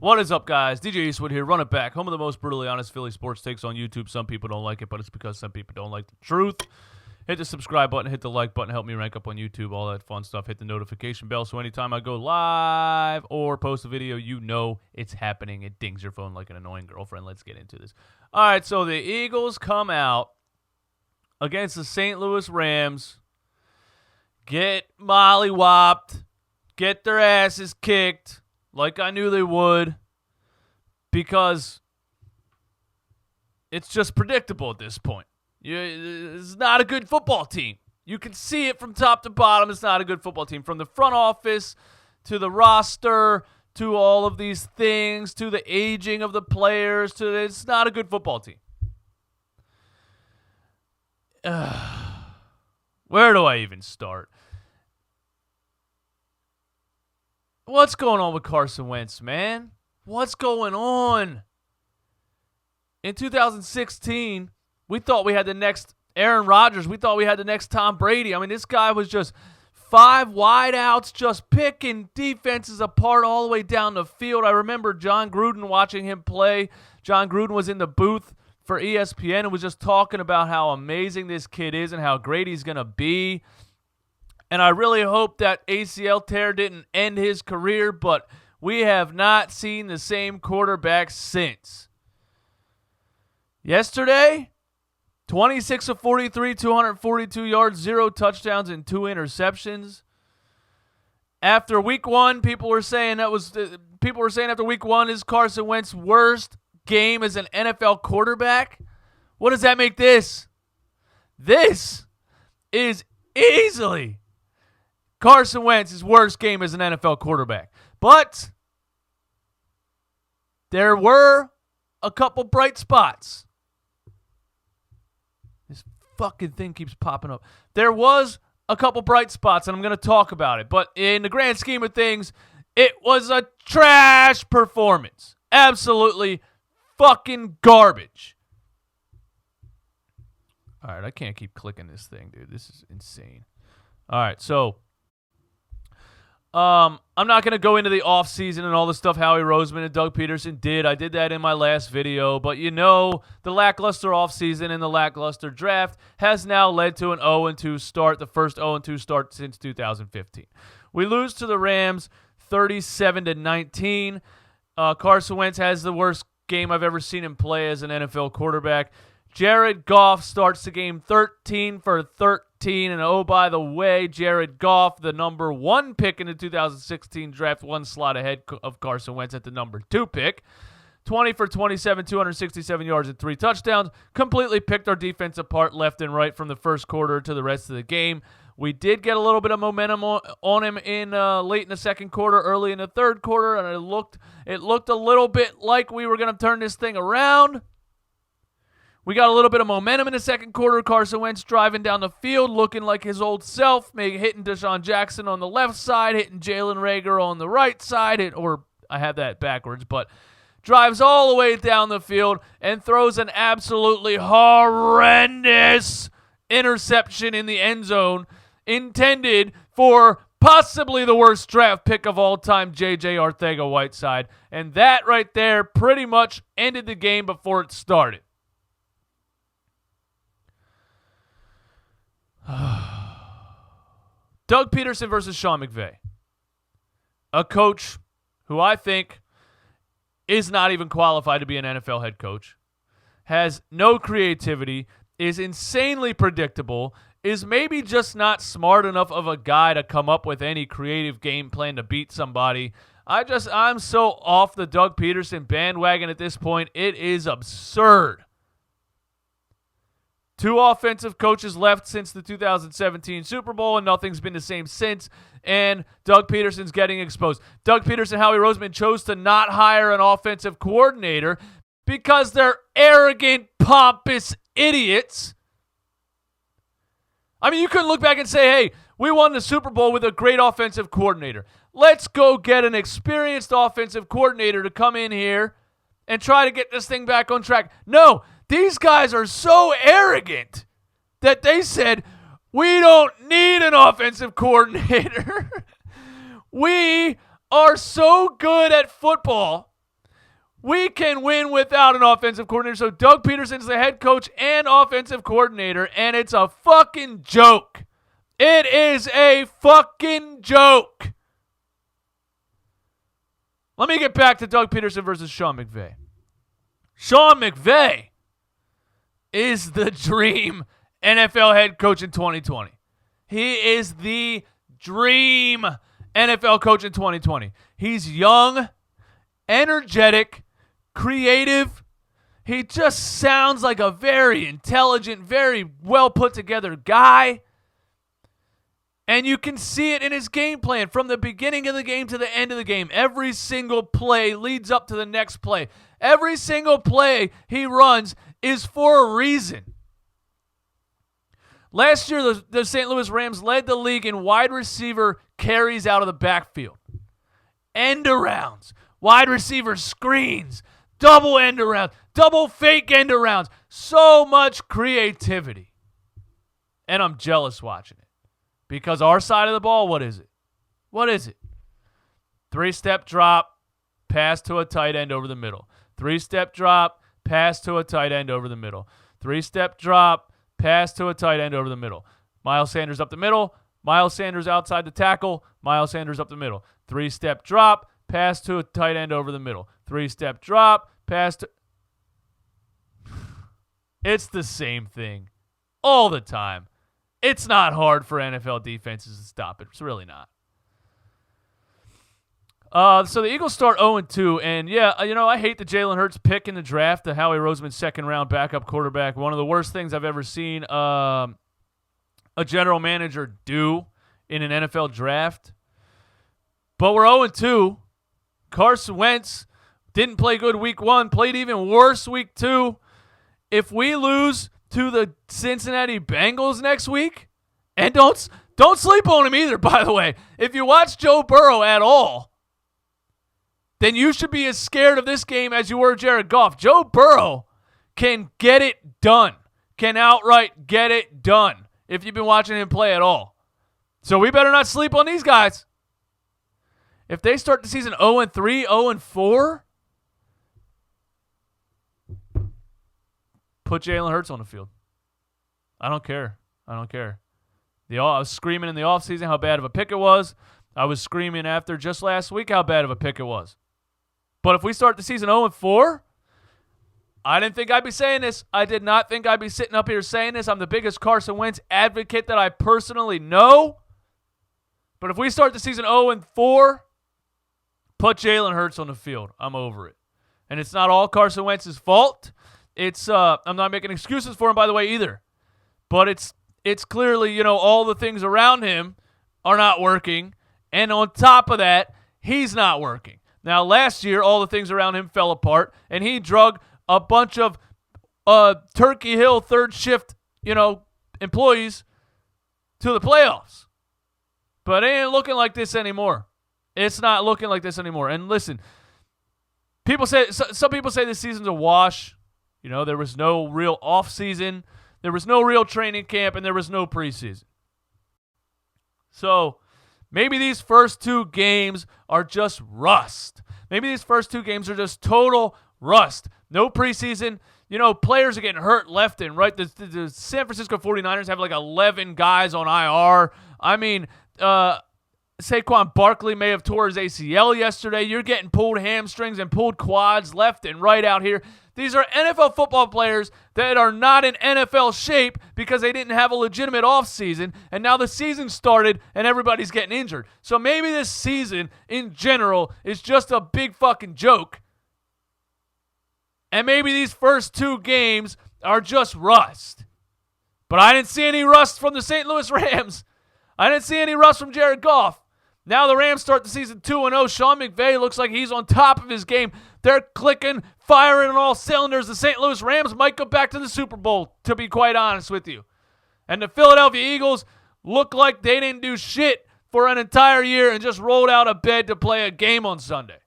What is up, guys? DJ Eastwood here, run it back. Home of the most brutally honest Philly sports takes on YouTube. Some people don't like it, but it's because some people don't like the truth. Hit the subscribe button, hit the like button, help me rank up on YouTube, all that fun stuff. Hit the notification bell so anytime I go live or post a video, you know it's happening. It dings your phone like an annoying girlfriend. Let's get into this. All right, so the Eagles come out against the St. Louis Rams, get mollywopped, get their asses kicked, like I knew they would, because it's just predictable at this point. It's not a good football team. You can see it from top to bottom. It's not a good football team. From the front office to the roster to all of these things to the aging of the players it's not a good football team. Where do I even start? What's going on with Carson Wentz, man? What's going on? In 2016, we thought we had the next Aaron Rodgers. We thought we had the next Tom Brady. I mean, this guy was just 5 wideouts, just picking defenses apart all the way down the field. I remember John Gruden watching him play. John Gruden was in the booth for ESPN and was just talking about how amazing this kid is and how great he's going to be. And I really hope that ACL tear didn't end his career, but we have not seen the same quarterback since. Yesterday, 26 of 43, 242 yards, 0 touchdowns, and 2 interceptions. After week 1, people were saying after week 1 is Carson Wentz's worst game as an NFL quarterback. What does that make this? This is easily Carson Wentz's worst game as an NFL quarterback. But there were a couple bright spots. This fucking thing keeps popping up. There was a couple bright spots, and I'm going to talk about it. But in the grand scheme of things, it was a trash performance. Absolutely fucking garbage. All right, I can't keep clicking this thing, dude. This is insane. All right, so I'm not going to go into the offseason and all the stuff Howie Roseman and Doug Pederson did. I did that in my last video. But you know, the lackluster offseason and the lackluster draft has now led to an 0-2 start, the first 0-2 start since 2015. We lose to the Rams 37-19. Carson Wentz has the worst game I've ever seen him play as an NFL quarterback. Jared Goff starts the game 13 for 13. And oh, by the way, Jared Goff, the number 1 pick in the 2016 draft, 1 slot ahead of Carson Wentz at the number 2 pick. 20 for 27, 267 yards and 3 touchdowns. Completely picked our defense apart left and right from the first quarter to the rest of the game. We did get a little bit of momentum on him in late in the second quarter, early in the third quarter, and it looked a little bit like we were going to turn this thing around. We got a little bit of momentum in the second quarter. Carson Wentz driving down the field, looking like his old self, hitting Deshaun Jackson on the left side, hitting Jalen Reagor on the right side, or I have that backwards, but drives all the way down the field and throws an absolutely horrendous interception in the end zone intended for possibly the worst draft pick of all time, J.J. Arcega-Whiteside. And that right there pretty much ended the game before it started. Doug Pederson versus Sean McVay. A coach who I think is not even qualified to be an NFL head coach, has no creativity, is insanely predictable, is maybe just not smart enough of a guy to come up with any creative game plan to beat somebody. I'm so off the Doug Pederson bandwagon at this point. It is absurd. 2 offensive coaches left since the 2017 Super Bowl, and nothing's been the same since, and Doug Pederson's getting exposed. Doug Pederson, Howie Roseman chose to not hire an offensive coordinator because they're arrogant, pompous idiots. I mean, you couldn't look back and say, hey, we won the Super Bowl with a great offensive coordinator. Let's go get an experienced offensive coordinator to come in here and try to get this thing back on track. No, these guys are so arrogant that they said, we don't need an offensive coordinator. We are so good at football We can win without an offensive coordinator. So Doug Pederson's the head coach and offensive coordinator, and it's a fucking joke. It is a fucking joke. Let me get back to Doug Pederson versus Sean McVay. Sean McVay is the dream NFL head coach in 2020. He is the dream NFL coach in 2020. He's young, energetic, creative. He just sounds like a very intelligent, very well put together guy. And you can see it in his game plan from the beginning of the game to the end of the game. Every single play leads up to the next play. Every single play he runs is for a reason. Last year, the St. Louis Rams led the league in wide receiver carries out of the backfield. End arounds, wide receiver screens, double end arounds, double fake end arounds. So much creativity. And I'm jealous watching it. Because our side of the ball, what is it? What is it? 3-step drop, pass to a tight end over the middle. 3-step drop, pass to a tight end over the middle. 3-step drop, pass to a tight end over the middle. Miles Sanders up the middle. Miles Sanders outside the tackle. Miles Sanders up the middle. 3-step drop, pass to a tight end over the middle. 3-step drop, pass to... It's the same thing all the time. It's not hard for NFL defenses to stop it. It's really not. So the Eagles start 0-2, and yeah, I hate the Jalen Hurts pick in the draft, the Howie Roseman second-round backup quarterback. One of the worst things I've ever seen a general manager do in an NFL draft. But we're 0-2. Carson Wentz didn't play good week 1, played even worse week 2. If we lose to the Cincinnati Bengals next week, and don't sleep on him either, by the way. If you watch Joe Burrow at all, then you should be as scared of this game as you were Jared Goff. Joe Burrow can get it done, can outright get it done if you've been watching him play at all. So we better not sleep on these guys. If they start the season 0-3, 0-4, put Jalen Hurts on the field. I don't care. I was screaming in the offseason how bad of a pick it was. I was screaming after just last week how bad of a pick it was. But if we start the season 0-4, I didn't think I'd be saying this. I did not think I'd be sitting up here saying this. I'm the biggest Carson Wentz advocate that I personally know. But if we start the season 0-4, put Jalen Hurts on the field. I'm over it. And it's not all Carson Wentz's fault. It's I'm not making excuses for him, by the way, either. But it's clearly, all the things around him are not working. And on top of that, he's not working. Now, last year, all the things around him fell apart, and he drug a bunch of Turkey Hill third shift, employees to the playoffs. But it ain't looking like this anymore. It's not looking like this anymore. And listen, some people say this season's a wash. There was no real offseason. There was no real training camp, and there was no preseason. So maybe these first 2 games are just rust. Maybe these first 2 games are just total rust. No preseason. Players are getting hurt left and right. The San Francisco 49ers have like 11 guys on IR. I mean, Saquon Barkley may have tore his ACL yesterday. You're getting pulled hamstrings and pulled quads left and right out here. These are NFL football players that are not in NFL shape because they didn't have a legitimate offseason, and now the season started and everybody's getting injured. So maybe this season in general is just a big fucking joke. And maybe these first 2 games are just rust. But I didn't see any rust from the St. Louis Rams. I didn't see any rust from Jared Goff. Now the Rams start the season 2-0. Sean McVay looks like he's on top of his game. They're clicking, firing on all cylinders. The St. Louis Rams might go back to the Super Bowl, to be quite honest with you. And the Philadelphia Eagles look like they didn't do shit for an entire year and just rolled out of bed to play a game on Sunday.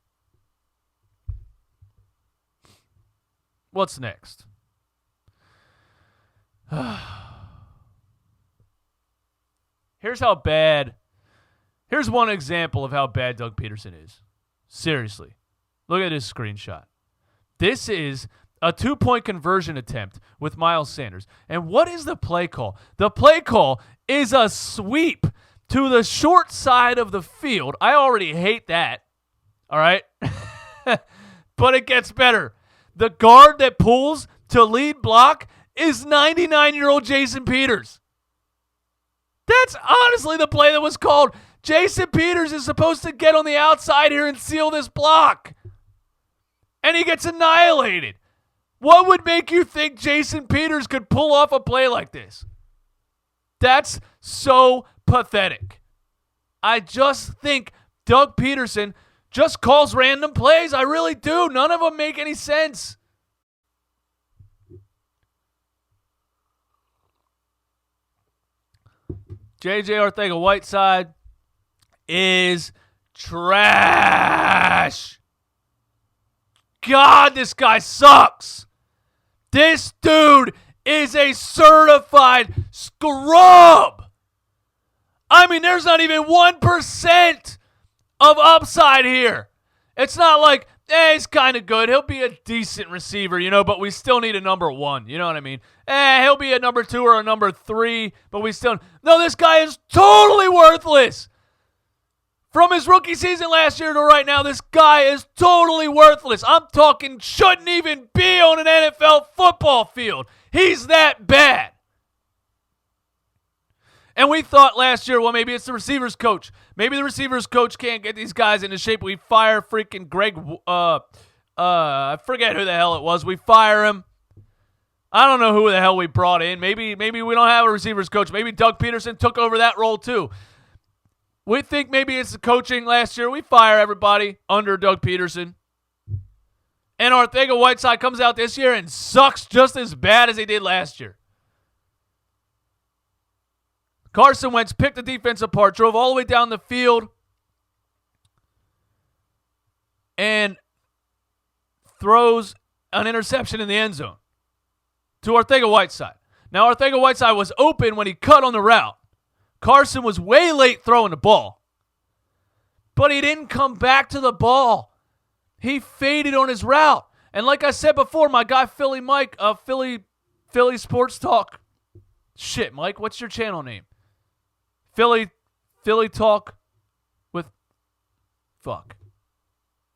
What's next? Here's one example of how bad Doug Pederson is. Seriously. Look at this screenshot. This is a 2-point conversion attempt with Miles Sanders. And what is the play call? The play call is a sweep to the short side of the field. I already hate that. All right? But it gets better. The guard that pulls to lead block is 99-year-old Jason Peters. That's honestly the play that was called. Jason Peters is supposed to get on the outside here and seal this block. And he gets annihilated. What would make you think Jason Peters could pull off a play like this? That's so pathetic. I just think Doug Pederson just calls random plays. I really do. None of them make any sense. J.J. Arcega-Whiteside is trash. God, this guy sucks. This dude is a certified scrub. I mean, there's not even 1% of upside here. It's not like, he's kind of good. He'll be a decent receiver, but we still need a number 1. You know what I mean? He'll be a number 2 or a number 3, but we still... No, this guy is totally worthless. From his rookie season last year to right now, this guy is totally worthless. I'm talking shouldn't even be on an NFL football field. He's that bad. And we thought last year, well, maybe it's the receivers coach. Maybe the receivers coach can't get these guys into shape. We fire freaking Greg, I forget who the hell it was. We fire him. I don't know who the hell we brought in. Maybe we don't have a receivers coach. Maybe Doug Pederson took over that role too. We think maybe it's the coaching last year. We fire everybody under Doug Pederson. And Arcega-Whiteside comes out this year and sucks just as bad as he did last year. Carson Wentz picked the defense apart, drove all the way down the field, and throws an interception in the end zone to Arcega-Whiteside. Now, Arcega-Whiteside was open when he cut on the route. Carson was way late throwing the ball. But he didn't come back to the ball. He faded on his route. And like I said before, my guy Philly Mike, Philly Sports Talk. Shit, Mike, what's your channel name? Philly Talk with... Fuck.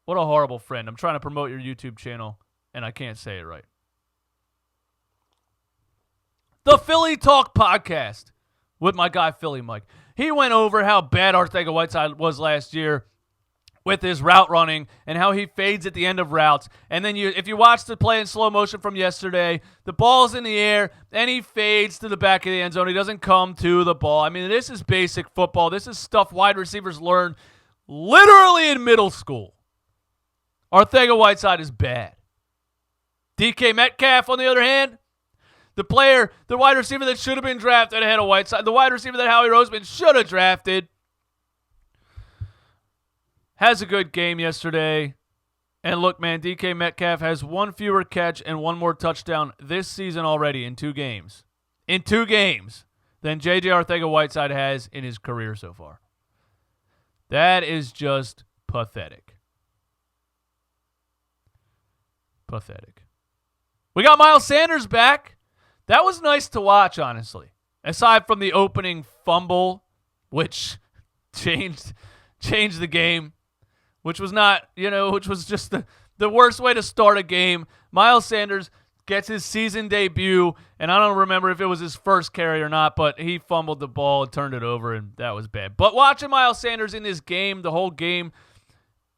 What a horrible friend. I'm trying to promote your YouTube channel, and I can't say it right. The Philly Talk Podcast with my guy Philly Mike. He went over how bad Arcega-Whiteside was last year with his route running and how he fades at the end of routes. And then if you watch the play in slow motion from yesterday, the ball's in the air and he fades to the back of the end zone. He doesn't come to the ball. I mean, this is basic football. This is stuff wide receivers learn literally in middle school. Arcega-Whiteside is bad. DK Metcalf, on the other hand, the wide receiver that should have been drafted ahead of Whiteside, the wide receiver that Howie Roseman should have drafted, has a good game yesterday. And look, man, DK Metcalf has one fewer catch and one more touchdown this season already in 2 games. In 2 games than J.J. Arcega-Whiteside has in his career so far. That is just pathetic. Pathetic. We got Miles Sanders back. That was nice to watch, honestly. Aside from the opening fumble, which changed the game, which was not, which was just the worst way to start a game. Miles Sanders gets his season debut, and I don't remember if it was his first carry or not, but he fumbled the ball and turned it over, and that was bad. But watching Miles Sanders in this game, the whole game,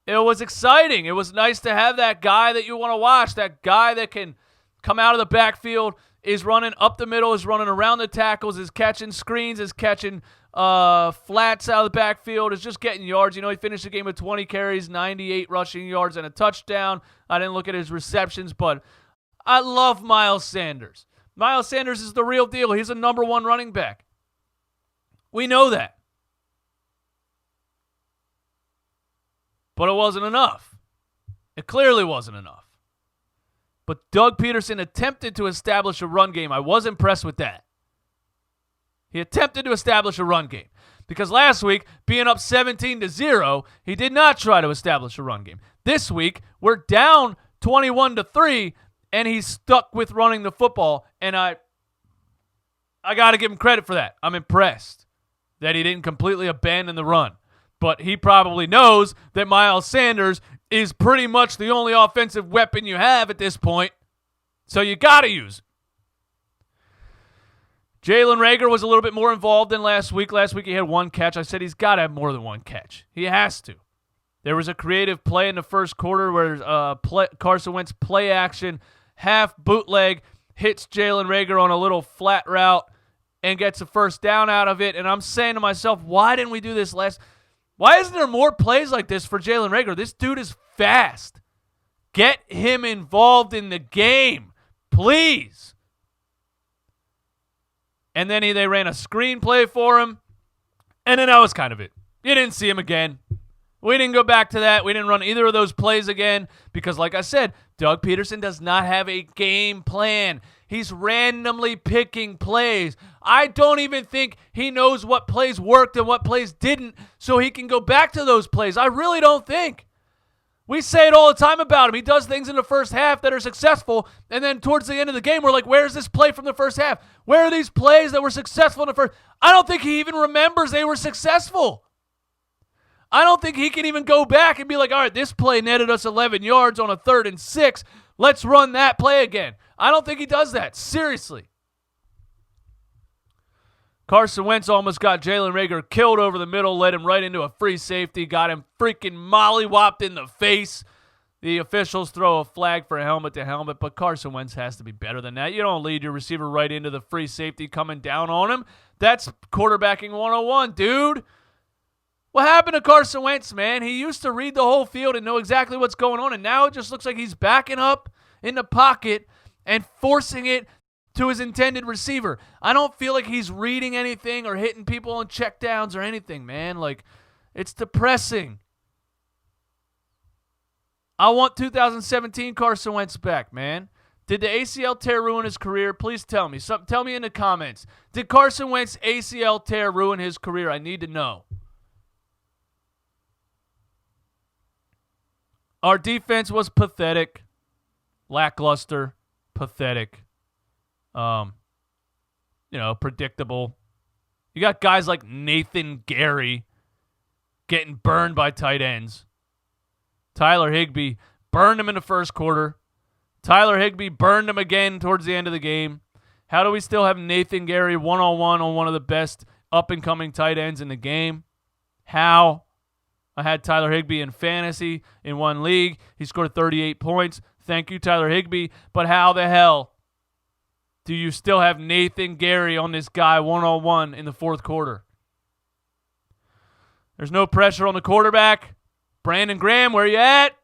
it was exciting. It was nice to have that guy that you want to watch, that guy that can come out of the backfield, is running up the middle, is running around the tackles, is catching screens, is catching flats out of the backfield, is just getting yards. He finished the game with 20 carries, 98 rushing yards, and a touchdown. I didn't look at his receptions, but I love Miles Sanders. Miles Sanders is the real deal. He's a number 1 running back. We know that. But it wasn't enough. It clearly wasn't enough. But Doug Pederson attempted to establish a run game. I was impressed with that. He attempted to establish a run game. Because last week, being up 17-0, he did not try to establish a run game. This week, we're down 21-3, and he's stuck with running the football. And I got to give him credit for that. I'm impressed that he didn't completely abandon the run. But he probably knows that Miles Sanders is pretty much the only offensive weapon you have at this point. So you got to use it. Jalen Reagor was a little bit more involved than last week. Last week he had one catch. I said he's got to have more than one catch. He has to. There was a creative play in the first quarter where Carson Wentz play action, half bootleg, hits Jalen Reagor on a little flat route and gets a first down out of it. And I'm saying to myself, why didn't we do this last? Why isn't there more plays like this for Jalen Reagor? This dude is fast. Get him involved in the game, please. And then they ran a screenplay for him, and then that was kind of it. You didn't see him again. We didn't go back to that. We didn't run either of those plays again because, like I said, Doug Pederson does not have a game plan. He's randomly picking plays. I don't even think he knows what plays worked and what plays didn't so he can go back to those plays. I really don't think. We say it all the time about him. He does things in the first half that are successful, and then towards the end of the game, we're like, where's this play from the first half? Where are these plays that were successful in the first? I don't think he even remembers they were successful. I don't think he can even go back and be like, all right, this play netted us 11 yards on a 3rd and 6. Let's run that play again. I don't think he does that. Seriously. Carson Wentz almost got Jalen Reagor killed over the middle, led him right into a free safety, got him freaking mollywopped in the face. The officials throw a flag for helmet to helmet, but Carson Wentz has to be better than that. You don't lead your receiver right into the free safety coming down on him. That's quarterbacking 101, dude. What happened to Carson Wentz, man? He used to read the whole field and know exactly what's going on, and now it just looks like he's backing up in the pocket and forcing it to his intended receiver. I don't feel like he's reading anything or hitting people on checkdowns or anything, man. Like, it's depressing. I want 2017 Carson Wentz back, man. Did the ACL tear ruin his career? Please tell me. Tell me in the comments. Did Carson Wentz ACL tear ruin his career? I need to know. Our defense was pathetic, lackluster, pathetic. Predictable. You got guys like Nathan Gary getting burned by tight ends. Tyler Higbee burned him in the first quarter. Tyler Higbee burned him again towards the end of the game. How do we still have Nathan Gary one-on-one on one of the best up-and-coming tight ends in the game? How? I had Tyler Higbee in fantasy in one league. He scored 38 points. Thank you, Tyler Higbee. But how the hell do you still have Nathan Gary on this guy one-on-one in the fourth quarter? There's no pressure on the quarterback. Brandon Graham, where you at?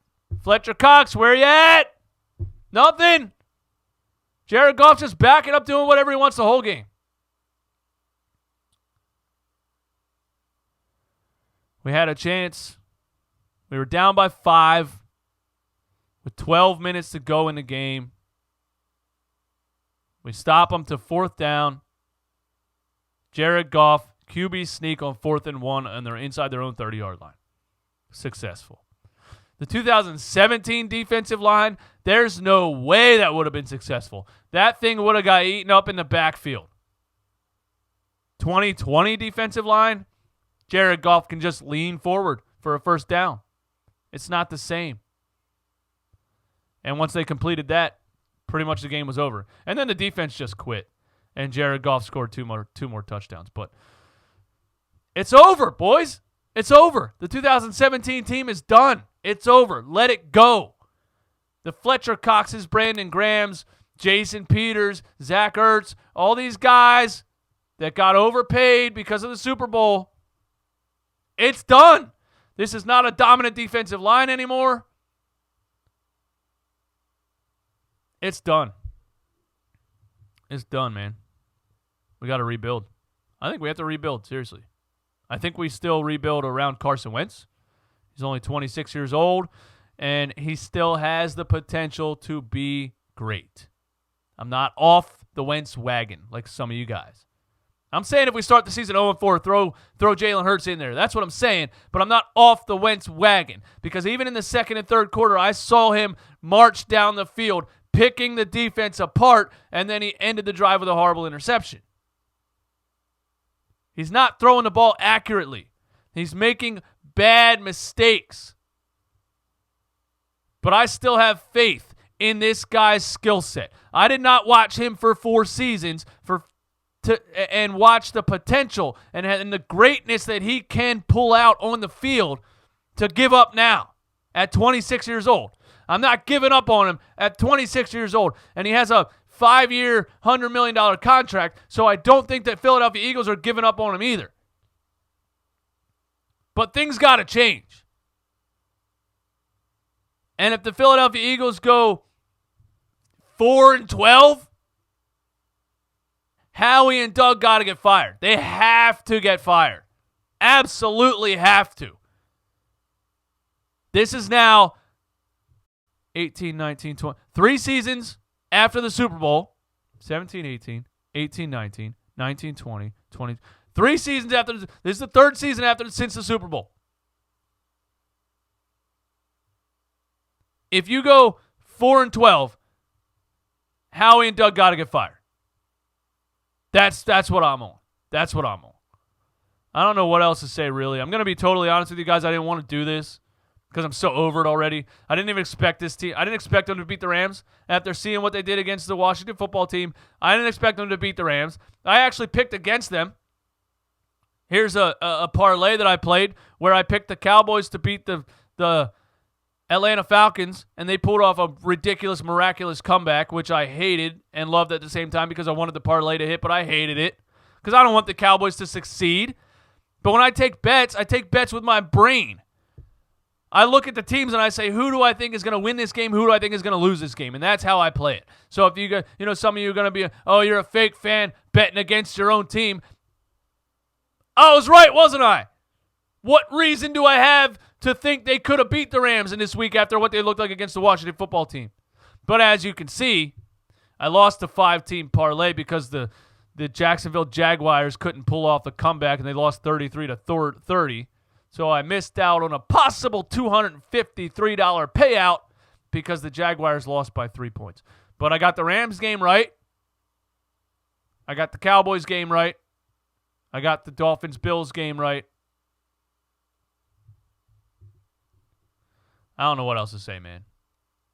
Fletcher Cox, where you at? Nothing. Jared Goff just backing up, doing whatever he wants the whole game. We had a chance. We were down by 5 with 12 minutes to go in the game. We stop them to 4th down. Jared Goff, QB sneak on 4th and 1, and they're inside their own 30-yard line. Successful. The 2017 defensive line, there's no way that would have been successful. That thing would have got eaten up in the backfield. 2020 defensive line, Jared Goff can just lean forward for a first down. It's not the same. And once they completed that, pretty much the game was over. And then the defense just quit. And Jared Goff scored two more touchdowns. But it's over, boys. It's over. The 2017 team is done. It's over. Let it go. The Fletcher Coxes, Brandon Grahams, Jason Peters, Zach Ertz, all these guys that got overpaid because of the Super Bowl. It's done. This is not a dominant defensive line anymore. It's done. It's done, man. We got to rebuild. I think we have to rebuild, seriously. I think we still rebuild around Carson Wentz. He's only 26 years old, and he still has the potential to be great. I'm not off the Wentz wagon like some of you guys. I'm saying if we start the season 0-4, throw Jalen Hurts in there. That's what I'm saying. But I'm not off the Wentz wagon because even in the second and third quarter, I saw him march down the field, picking the defense apart, and then he ended the drive with a horrible interception. He's not throwing the ball accurately. He's making bad mistakes. But I still have faith in this guy's skill set. I did not watch him for 4 seasons and watch the potential and the greatness that he can pull out on the field to give up now at 26 years old. I'm not giving up on him at 26 years old. And he has a 5-year, $100 million contract, so I don't think that Philadelphia Eagles are giving up on him either. But things got to change. And if the Philadelphia Eagles go 4-12, Howie and Doug got to get fired. They have to get fired. Absolutely have to. This is now 18, 19, 20. 3 seasons after the Super Bowl. 17, 18, 18, 19, 19, 20, 20. 3 seasons after. This is the 3rd season since the Super Bowl. If you go 4-12, Howie and Doug got to get fired. That's what I'm on. That's what I'm on. I don't know what else to say, really. I'm going to be totally honest with you guys. I didn't want to do this because I'm so over it already. I didn't even expect this team. I didn't expect them to beat the Rams after seeing what they did against the Washington football team. I didn't expect them to beat the Rams. I actually picked against them. Here's a parlay that I played where I picked the Cowboys to beat the Atlanta Falcons, and they pulled off a ridiculous, miraculous comeback, which I hated and loved at the same time because I wanted the parlay to hit, but I hated it because I don't want the Cowboys to succeed. But when I take bets with my brain. I look at the teams and I say, who do I think is going to win this game? Who do I think is going to lose this game? And that's how I play it. So if some of you are going to be, you're a fake fan betting against your own team. I was right, wasn't I? What reason do I have to think they could have beat the Rams in this week after what they looked like against the Washington football team? But as you can see, I lost a 5-team parlay because the Jacksonville Jaguars couldn't pull off the comeback, and they lost 33-30. So I missed out on a possible $253 payout because the Jaguars lost by 3 points. But I got the Rams game right. I got the Cowboys game right. I got the Dolphins-Bills game right. I don't know what else to say, man.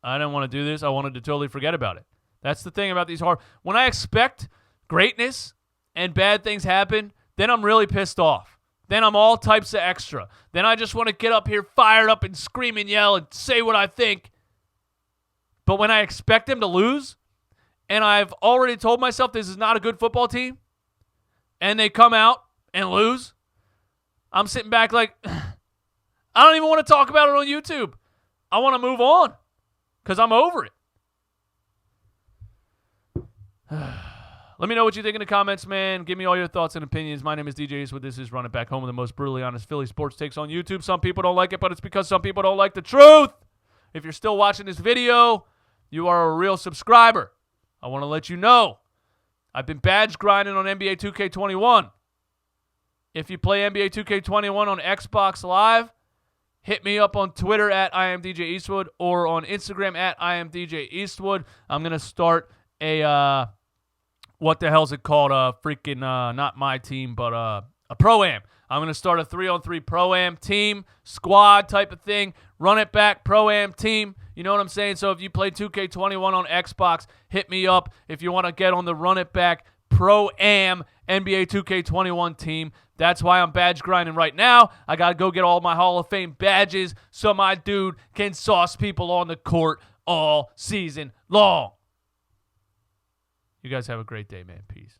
I didn't want to do this. I wanted to totally forget about it. That's the thing about these hard. When I expect greatness and bad things happen, then I'm really pissed off. Then I'm all types of extra. Then I just want to get up here fired up and scream and yell and say what I think. But when I expect them to lose, and I've already told myself this is not a good football team, and they come out and lose, I'm sitting back like, I don't even want to talk about it on YouTube. I want to move on because I'm over it. Let me know what you think in the comments, man. Give me all your thoughts and opinions. My name is DJ Eastwood. This is Run It Back Home with the most brutally honest Philly sports takes on YouTube. Some people don't like it, but it's because some people don't like the truth. If you're still watching this video, you are a real subscriber. I want to let you know I've been badge grinding on NBA 2K21. If you play NBA 2K21 on Xbox Live, hit me up on Twitter at IamDJEastwood or on Instagram at IamDJEastwood. I'm going to start a, what the hell's it called? Not my team, but a Pro-Am. I'm going to start a 3-on-3 Pro-Am team, squad type of thing, run it back Pro-Am team. You know what I'm saying? So if you play 2K21 on Xbox, hit me up if you want to get on the run it back Pro-Am NBA 2K21 team. That's why I'm badge grinding right now. I got to go get all my Hall of Fame badges so my dude can sauce people on the court all season long. You guys have a great day, man. Peace.